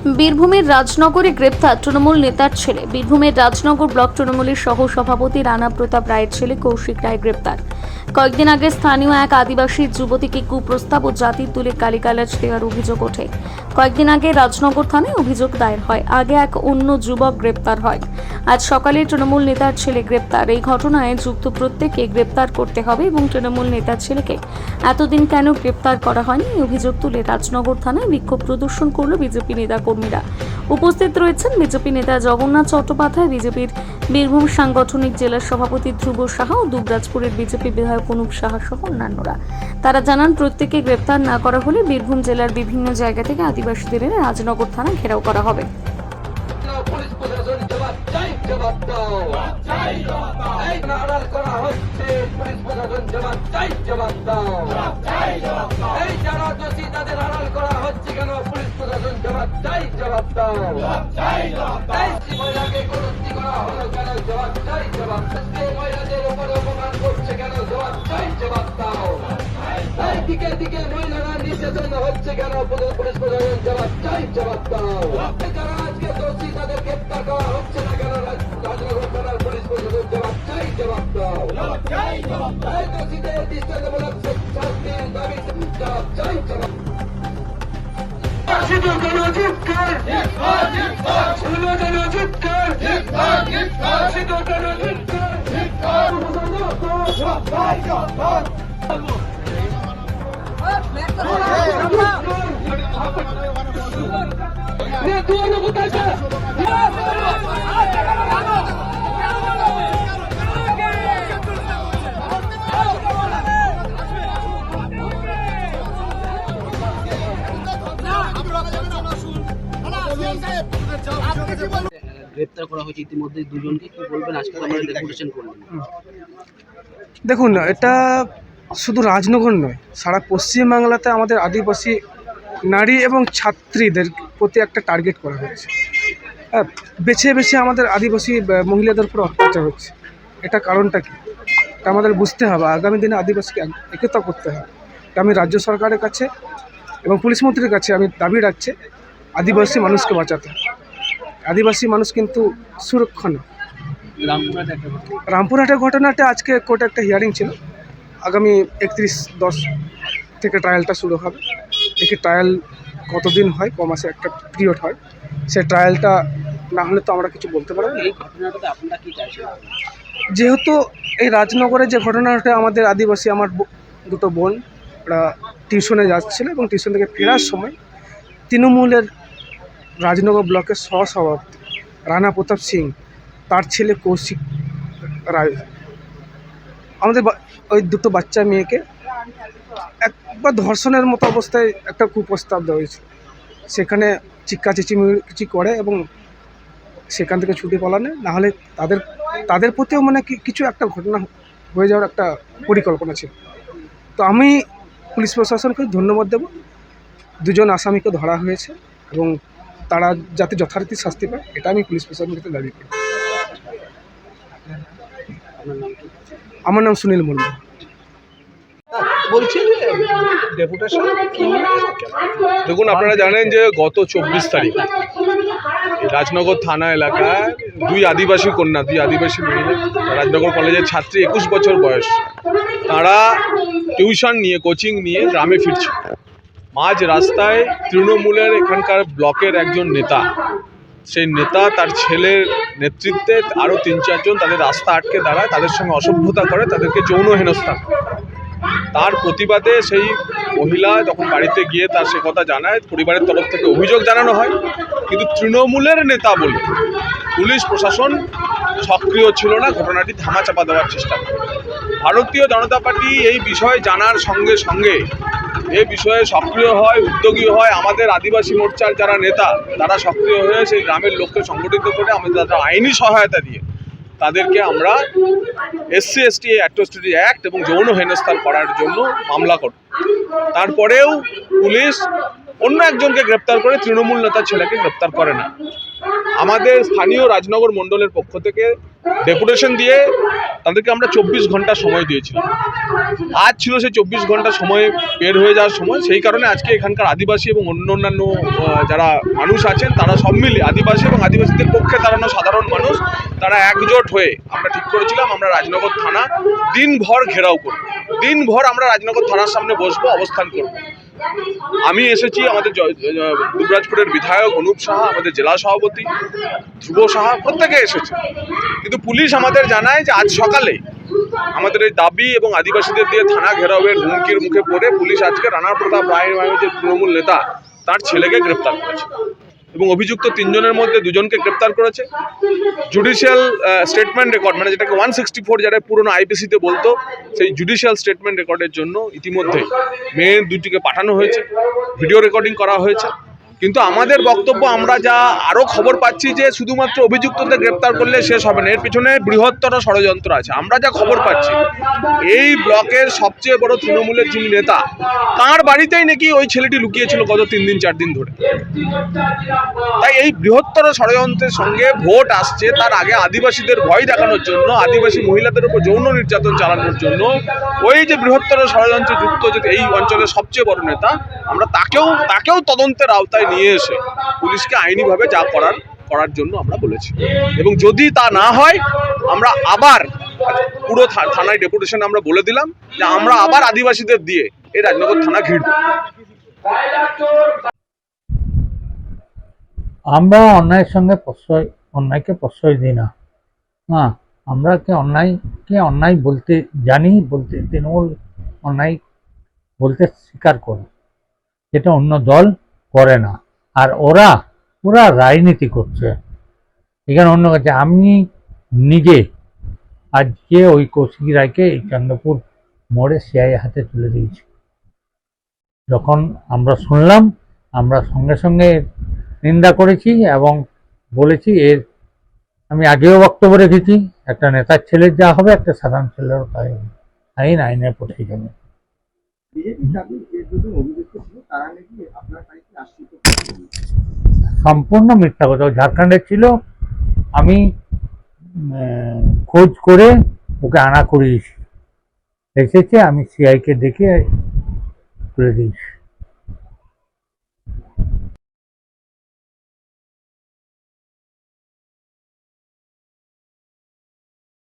বীরভূমের রাজনগরে গ্রেপ্তার তৃণমূল নেতার ছেলে। বীরভূমের রাজনগর ব্লক তৃণমূলের সহ সভাপতি রানা প্রতাপ রায়ের ছেলে কৌশিক রায় গ্রেপ্তার। কয়েকদিন আগে স্থানীয় এক আদিবাসী যুবতীকে কুপ্রস্তাব ও জাতির তুলে গালিগালাজ দেওয়ার অভিযোগ ওঠে। কয়েকদিন আগে রাজনগর থানায় অভিযোগ দায়ের হয়। আগে এক অন্য যুবক গ্রেপ্তার হয়। আজ সকালে তৃণমূল নেতার ছেলে গ্রেপ্তার। এই ঘটনায় যুক্ত প্রত্যেককে গ্রেপ্তার করতে হবে এবং তৃণমূল নেতার ছেলেকে এতদিন কেন গ্রেপ্তার করা হয়নি এই অভিযোগ তুলে রাজনগর থানায় বিক্ষোভ প্রদর্শন করল বিজেপি নেতা কর্মীরা। উপস্থিত রয়েছেন বিজেপি নেতা জগন্নাথ চট্টোপাধ্যায়, বিজেপির বীরভূম সাংগঠনিক জেলার সভাপতি ধ্রুব সাহা ও দুবরাজপুরের বিজেপি বিধায়ক অনুপ সাহা সহ অন্যান্যরা। তারা জানান, প্রত্যেককে গ্রেপ্তার না করা হলে বীরভূম জেলার বিভিন্ন জায়গা থেকে আদিবাসীদের এনে রাজনগর থানা ঘেরাও করা হবে। দিকে দিকে মহিলারা নির্যাতন হচ্ছে কেন? পুলিশ প্রশাসন জবাব চাই, জবাব দাও। যারা আজকে দোষী তাদের গ্রেপ্তার করা হচ্ছে না কেন? রাজনগর থানার পুলিশ প্রশাসন জবাব চাই, জবাব দাও। দোষীদের দৃষ্টান্তমূলক শাস্তির দাবি জবাব চাই, জবাব। গ্রেপ্তার করা হয়েছে ইতিমধ্যে দুজনকে, কি বলবেন? আজকে আমরা ডেপুটেশন করলাম। দেখুন, এটা শুধু রাজনগর নয়, সারা পশ্চিমবাংলাতে আমাদের আদিবাসী নারী এবং ছাত্রীদের প্রতি একটা টার্গেট করা হচ্ছে। বেছে বেছে আমাদের আদিবাসী মহিলাদের উপর অত্যাচার হচ্ছে। এটা কারণটা কি, এটা আমাদের বুঝতে হবে। আগামী দিনে আদিবাসীকে একতা করতে হবে। এটা আমি রাজ্য সরকারের কাছে এবং পুলিশ মন্ত্রীর কাছে আমি দাবি রাখছি, আদিবাসী মানুষকে বাঁচাতে। আদিবাসী মানুষ কিন্তু সুরক্ষা নয়। রামপুরহাটের ঘটনাটা আজকে কোর্টে একটা হিয়ারিং ছিল। আগামী 31/10 থেকে ট্রায়ালটা শুরু হবে। দেখি ট্রায়াল কতদিন হয়, মাসে একটা পিরিয়ড হয়। সে ট্রায়ালটা না হলে তো আমরা কিছু বলতে পারবো না। এই ঘটনাটাতে আপনারা কি চাইছেন? যেহেতু এই রাজনগরে যে ঘটনাটা, আমাদের আদিবাসী আমার দুটো বোন, ওরা টিউশনে যাচ্ছিল এবং টিউশন থেকে ফেরার সময় তৃণমূলের রাজনগর ব্লকের সহসভাপতি রানা প্রতাপ সিং, তার ছেলে কৌশিক রায়, আমাদের ওই দুটো বাচ্চা মেয়েকে একবার ধর্ষণের মতো অবস্থায় একটা কুপ্রস্তাব দেওয়া হয়েছিল। সেখানে চিৎকার চেঁচিমেচি করে এবং সেখান থেকে ছুটে পালানো, নাহলে তাদের প্রতিও মানে কিছু একটা ঘটনা হয়ে যাওয়ার একটা পরিকল্পনা ছিল। তো আমি পুলিশ প্রশাসনকে ধন্যবাদ দেব। দুজন আসামিকে ধরা হয়েছে এবং তারা যাতে যথারীতি শাস্তি পায়, এটা আমি পুলিশ প্রশাসনকে দাবি করি। আমার নাম সুনীল মুর্মু। বলছি ডেপুটেশন দেখুন, আপনারা জানেন যে গত 24 তারিখ রাজনগর থানা এলাকায় দুই আদিবাসী মহিলা, রাজনগর কলেজের ছাত্রী, 21 বছর বয়স, তারা টিউশন নিয়ে, কোচিং নিয়ে গ্রামে ফিরছিল। মাঝ রাস্তায় তৃণমূলের এখানকার ব্লকের একজন নেতা, সেই নেতা তার ছেলের নেতৃত্বে আরও 3-4 জন তাদের রাস্তা আটকে দাঁড়ায়, তাদের সঙ্গে অসভ্যতা করে, তাদেরকে যৌন হেনস্থা করে। তার প্রতিবাদে সেই মহিলা যখন বাড়িতে গিয়ে তার সে কথা জানায়, পরিবারের তরফ থেকে অভিযোগ জানানো হয়, কিন্তু তৃণমূলের নেতা বলে পুলিশ প্রশাসন সক্রিয় ছিল না, ঘটনাটি ধামাচাপা দেওয়ার চেষ্টা করে। ভারতীয় জনতা পার্টি এই বিষয়ে জানার সঙ্গে সঙ্গে এই বিষয়ে সক্রিয় হয়, উদ্যোগী হয়। আমাদের আদিবাসী মোর্চার যারা নেতা, তারা সক্রিয় হয়ে সেই গ্রামের লোককে সংগঠিত করে আমাদের তাদের আইনি সহায়তা দিয়ে তাদেরকে আমরা SC/ST অ্যাট্রোসিটি অ্যাক্ট এবং যৌন হেনস্থা করার জন্য মামলা করি। তারপরেও পুলিশ অন্য একজনকে গ্রেপ্তার করে, তৃণমূল নেতার ছেলেকে গ্রেপ্তার করে না। আমাদের স্থানীয় রাজনগর মণ্ডলের পক্ষ থেকে ডেপুটেশন দিয়ে তাদেরকে আমরা 24 ঘন্টা সময় দিয়েছিলাম। আজ ছিল সেই 24 ঘন্টা সময় বের হয়ে যাওয়ার সময়। সেই কারণে আজকে এখানকার আদিবাসী এবং অন্যান্য যারা মানুষ আছেন তারা সব মিলে, আদিবাসী এবং আদিবাসীদের পক্ষে দাঁড়ানো সাধারণ মানুষ, তারা একজোট হয়ে আমরা ঠিক করেছিলাম আমরা রাজনগর থানা দিনভর ঘেরাও করব। দিনভর আমরা রাজনগর থানার সামনে বসবো, অবস্থান করব। আমি এসেছি, আমাদের দুবরাজপুরের বিধায়ক অনুপ সাহা, আমাদের জেলা সভাপতি ধ্রুব সাহা, প্রত্যেকে এসেছে। কিন্তু পুলিশ আমাদের জানায় যে আজ সকালে আমাদের এই দাবি এবং আদিবাসীদের দিয়ে থানা ঘেরাওয়ের হুমকির মুখে পড়ে পুলিশ আজকে রানা প্রতাপ রায় যে তৃণমূল নেতা, তার ছেলেকে গ্রেপ্তার করেছে এবং অভিযুক্ত 3 জনের মধ্যে 2 জনকে গ্রেপ্তার করেছে। জুডিশিয়াল স্টেটমেন্ট রেকর্ড, মানে যেটাকে 164 যারা পুরনো আইপিসিতে বলতো, সেই জুডিশিয়াল স্টেটমেন্ট রেকর্ডের জন্য ইতিমধ্যে মেয়ের 2টিকে পাঠানো হয়েছে, ভিডিও রেকর্ডিং করা হয়েছে। কিন্তু আমাদের বক্তব্য, আমরা যা আরও খবর পাচ্ছি যে শুধুমাত্র অভিযুক্তদের গ্রেপ্তার করলে শেষ হবে না, এর পিছনে বৃহত্তর ষড়যন্ত্র আছে। আমরা যা খবর পাচ্ছি, এই ব্লকের সবচেয়ে বড় তৃণমূলের যিনি নেতা, তাঁর বাড়িতেই নাকি ওই ছেলেটি লুকিয়েছিল গত 3 দিন 4 দিন ধরে। তাই এই বৃহত্তর ষড়যন্ত্রের সঙ্গে ভোট আসছে, তার আগে আদিবাসীদের ভয় দেখানোর জন্য, আদিবাসী মহিলাদের উপর যৌন নির্যাতন চালানোর জন্য ওই যে বৃহত্তর ষড়যন্ত্রে যুক্ত যে এই অঞ্চলের সবচেয়ে বড় নেতা, আমরা তাকেও তদন্তের আওতায় নিয়ে এসে পুলিশকে আইনিভাবে যা করার জন্য আমরা বলেছি। এবং যদি তা না হয়, আমরা আবার পুরো থানায় ডেপুটেশন আমরা বলে দিলাম যে আমরা আবার আদিবাসীদের দিয়ে এই রাজনগর থানা ঘিরব। আমরা অন্যায়ের সঙ্গে অন্যায়কে প্রশ্রয় দিই না। হ্যাঁ, আমরা অন্যায় বলতে জানি, বলতে তৃণমূল অন্যায় বলতে স্বীকার করে, যেটা অন্য দল করে না। আর ওরা রাজনীতি করছে এখানে অন্য কাছে। আমি নিজে আজকে ওই কৌশিকী রায়কে এই চন্দ্রপুর মোড়ে সিআই হাতে তুলে দিয়েছি। যখন আমরা শুনলাম, আমরা সঙ্গে সঙ্গে নিন্দা করেছি এবং বলেছি এর, আমি আগেও বক্তব্য রেখেছি, একটা নেতার ছেলের যা হবে একটা সাধারণ ছেলেরও তাই হবে। আইনের পথে যাবে। সম্পূর্ণ মিথ্যা কথা। ঝাড়খণ্ডের ছিল, আমি খোঁজ করে ওকে আনা করিয়েছি, এসেছে, আমি সিআইকে ডেকে তুলে দিয়েছি।